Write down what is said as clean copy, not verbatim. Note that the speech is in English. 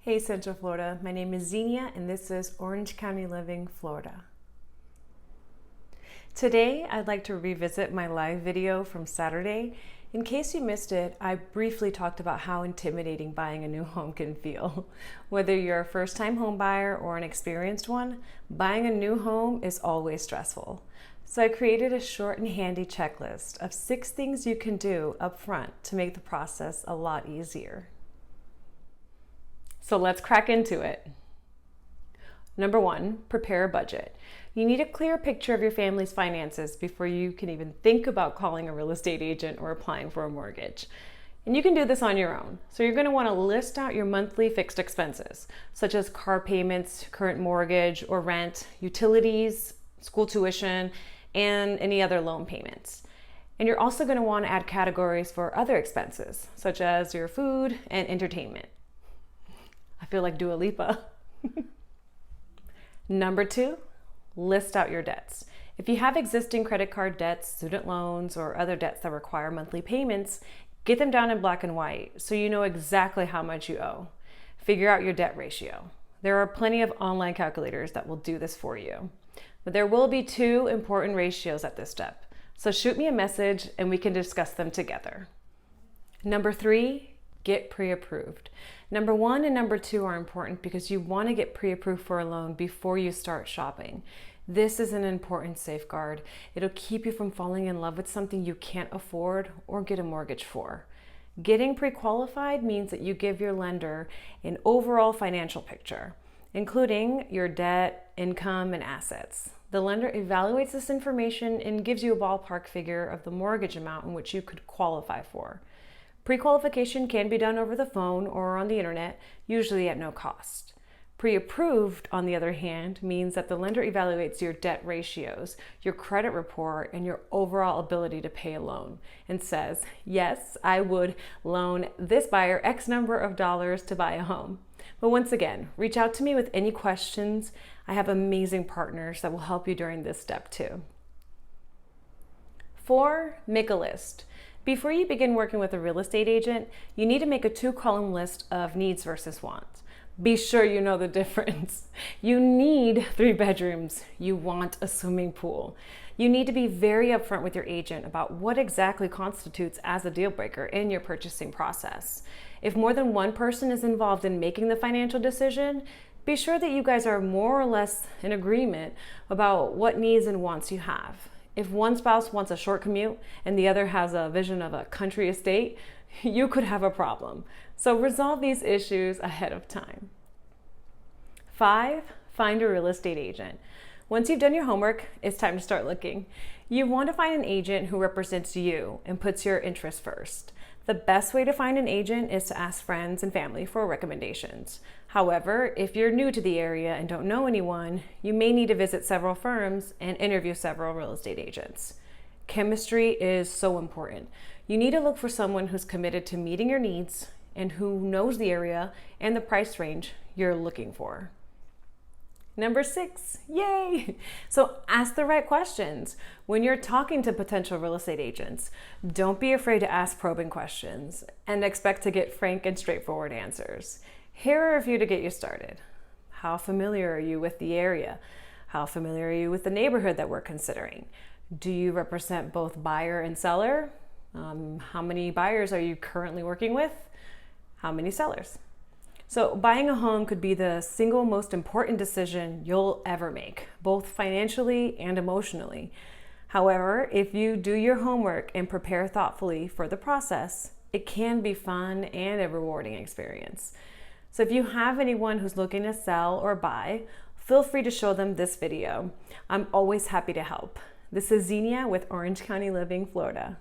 Hey Central Florida, my name is Zinnia and this is Orange County Living, Florida. Today I'd like to revisit my live video from Saturday. In case you missed it, I briefly talked about how intimidating buying a new home can feel. Whether you're a first-time home buyer or an experienced one, buying a new home is always stressful. So I created a short and handy checklist of 6 things you can do up front to make the process a lot easier. So let's crack into it. Number 1, prepare a budget. You need a clear picture of your family's finances before you can even think about calling a real estate agent or applying for a mortgage. And you can do this on your own. So you're going to want to list out your monthly fixed expenses, such as car payments, current mortgage or rent, utilities, school tuition, and any other loan payments. And you're also going to want to add categories for other expenses, such as your food and entertainment. I feel like Dua Lipa. Number 2, list out your debts. If you have existing credit card debts, student loans, or other debts that require monthly payments, get them down in black and white so you know exactly how much you owe. Figure out your debt ratio. There are plenty of online calculators that will do this for you. But there will be 2 important ratios at this step. So shoot me a message and we can discuss them together. Number 3, get pre-approved. Number 1 and number 2 are important because you want to get pre-approved for a loan before you start shopping. This is an important safeguard. It'll keep you from falling in love with something you can't afford or get a mortgage for. Getting pre-qualified means that you give your lender an overall financial picture, including your debt, income, and assets. The lender evaluates this information and gives you a ballpark figure of the mortgage amount in which you could qualify for. Pre-qualification can be done over the phone or on the internet, usually at no cost. Pre-approved, on the other hand, means that the lender evaluates your debt ratios, your credit report, and your overall ability to pay a loan, and says, yes, I would loan this buyer X number of dollars to buy a home. But once again, reach out to me with any questions. I have amazing partners that will help you during this step too. 4, make a list. Before you begin working with a real estate agent, you need to make a 2-column list of needs versus wants. Be sure you know the difference. You need 3 bedrooms. You want a swimming pool. You need to be very upfront with your agent about what exactly constitutes as a deal breaker in your purchasing process. If more than one person is involved in making the financial decision, be sure that you guys are more or less in agreement about what needs and wants you have. If one spouse wants a short commute and the other has a vision of a country estate, you could have a problem. So resolve these issues ahead of time. 5, find a real estate agent. Once you've done your homework, it's time to start looking. You want to find an agent who represents you and puts your interests first. The best way to find an agent is to ask friends and family for recommendations. However, if you're new to the area and don't know anyone, you may need to visit several firms and interview several real estate agents. Chemistry is so important. You need to look for someone who's committed to meeting your needs and who knows the area and the price range you're looking for. Number 6, yay! So ask the right questions. When you're talking to potential real estate agents, don't be afraid to ask probing questions and expect to get frank and straightforward answers. Here are a few to get you started. How familiar are you with the area? How familiar are you with the neighborhood that we're considering? Do you represent both buyer and seller? How many buyers are you currently working with? How many sellers? So buying a home could be the single most important decision you'll ever make, both financially and emotionally. However, if you do your homework and prepare thoughtfully for the process, it can be fun and a rewarding experience. So if you have anyone who's looking to sell or buy, feel free to show them this video. I'm always happy to help. This is Zinnia with Orange County Living, Florida.